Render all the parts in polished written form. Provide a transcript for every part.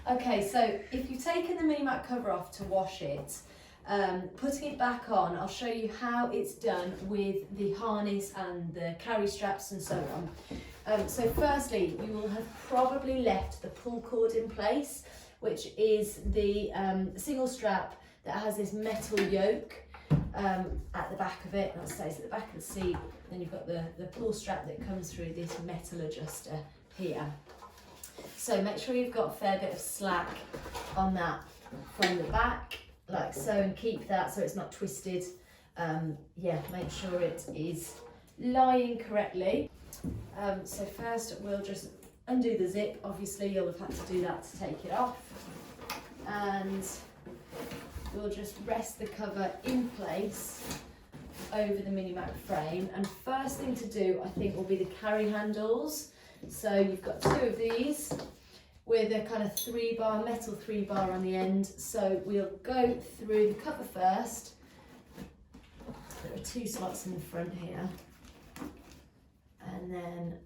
Okay, so if you've taken the Minimac cover off to wash it, putting it back on, I'll show you how it's done with the harness and the carry straps and so on. So firstly, you will have probably left the pull cord in place, which is the single strap that has this metal yoke at the back of it, that stays at the back of the seat. Then you've got the pull strap that comes through this metal adjuster here. So make sure you've got a fair bit of slack on that from the back, like so, and keep that so it's not twisted. Yeah, make sure it is lying correctly. So first we'll just undo the zip. Obviously you'll have had to do that to take it off. And we'll just rest the cover in place over the Minimac frame. And first thing to do, I think, will be the carry handles. So you've got two of these with a kind of metal 3-bar on the end. So we'll go through the cover first. There are 2 slots in the front here. And then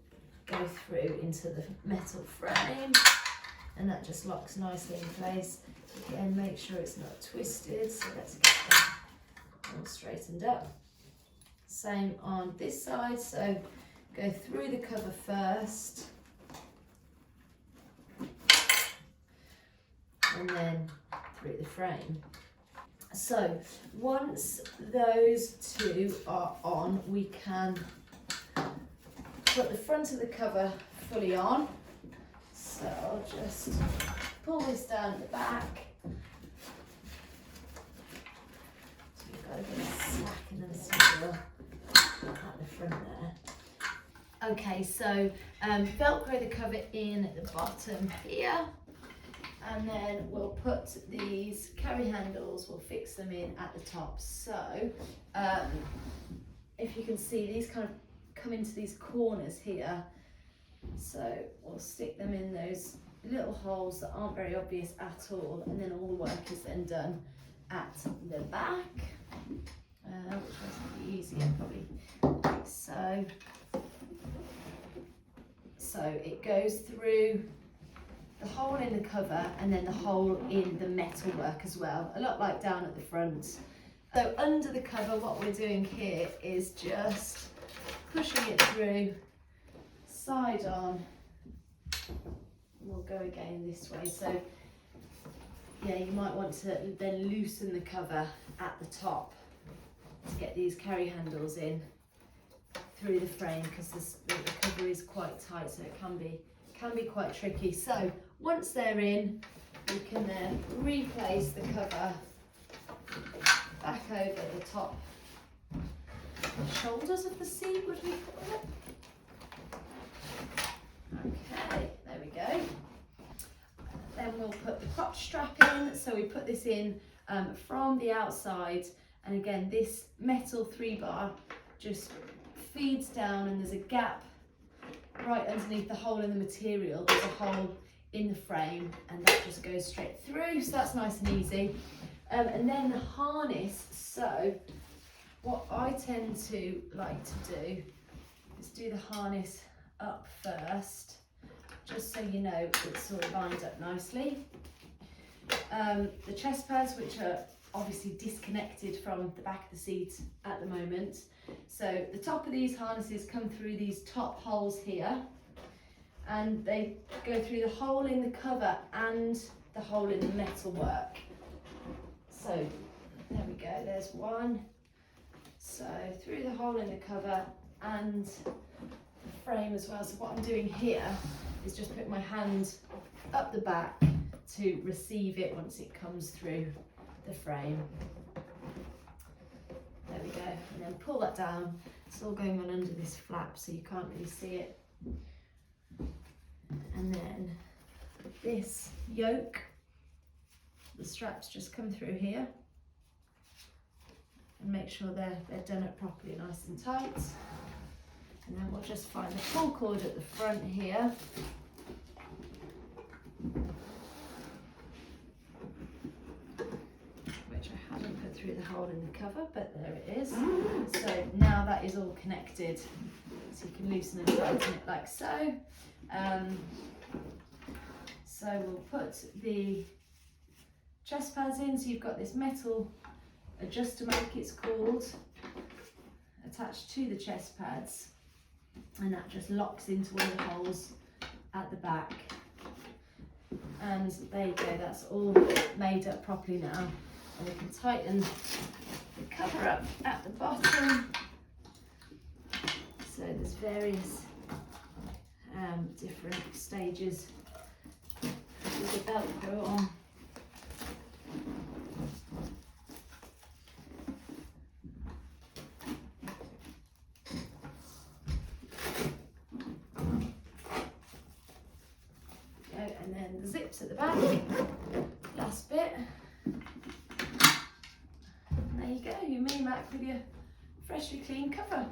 go through into the metal frame. And that just locks nicely in place. Again, make sure it's not twisted. So let's get that all straightened up. Same on this side. So go through the cover first. And then through the frame. So once those 2 are on, we can put the front of the cover fully on. So I'll just pull this down at the back. So we've got a bit of slack in the material at the front there. Okay, so Velcro the cover in at the bottom here. And then we'll put these carry handles, we'll fix them in at the top. So if you can see, these kind of come into these corners here. So we'll stick them in those little holes that aren't very obvious at all. And then all the work is then done at the back, which was easier probably. So it goes through the hole in the cover and then the hole in the metal work as well, a lot like down at the front. So under the cover, what we're doing here is just pushing it through, side on. We'll go again this way. So yeah, you might want to then loosen the cover at the top to get these carry handles in through the frame, because the cover is quite tight, so it can be quite tricky. So once they're in, we can then replace the cover back over the top shoulders of the seat, would we call it? Okay, there we go. Then we'll put the crotch strap in. So we put this in from the outside, and again this metal 3-bar just feeds down, and there's a gap right underneath the hole in the material. There's a hole in the frame, and that just goes straight through, so that's nice and easy. And then the harness, so what I tend to like to do is do the harness up first, just so you know it's sort of lined up nicely. The chest pads, which are obviously disconnected from the back of the seat at the moment. So the top of these harnesses come through these top holes here, and they go through the hole in the cover and the hole in the metal work. So there we go, there's one. So through the hole in the cover and the frame as well. So what I'm doing here is just put my hand up the back to receive it once it comes through the frame. There we go, and then pull that down. It's all going on under this flap, so you can't really see it. And then this yoke, the straps just come through here, and make sure they're done up properly, nice and tight. And then we'll just find the pull cord at the front here. Which I haven't put through the hole in the cover, but there it is. So now that is all connected, so you can loosen and tighten it like so. So we'll put the chest pads in. So you've got this metal adjuster mic, it's called, attached to the chest pads, and that just locks into one of the holes at the back. And there you go, that's all made up properly now. And we can tighten the cover up at the bottom. So there's various different stages with the Velcro on. And then the zips at the back, last bit. And there you go, your Minimac with your freshly clean cover.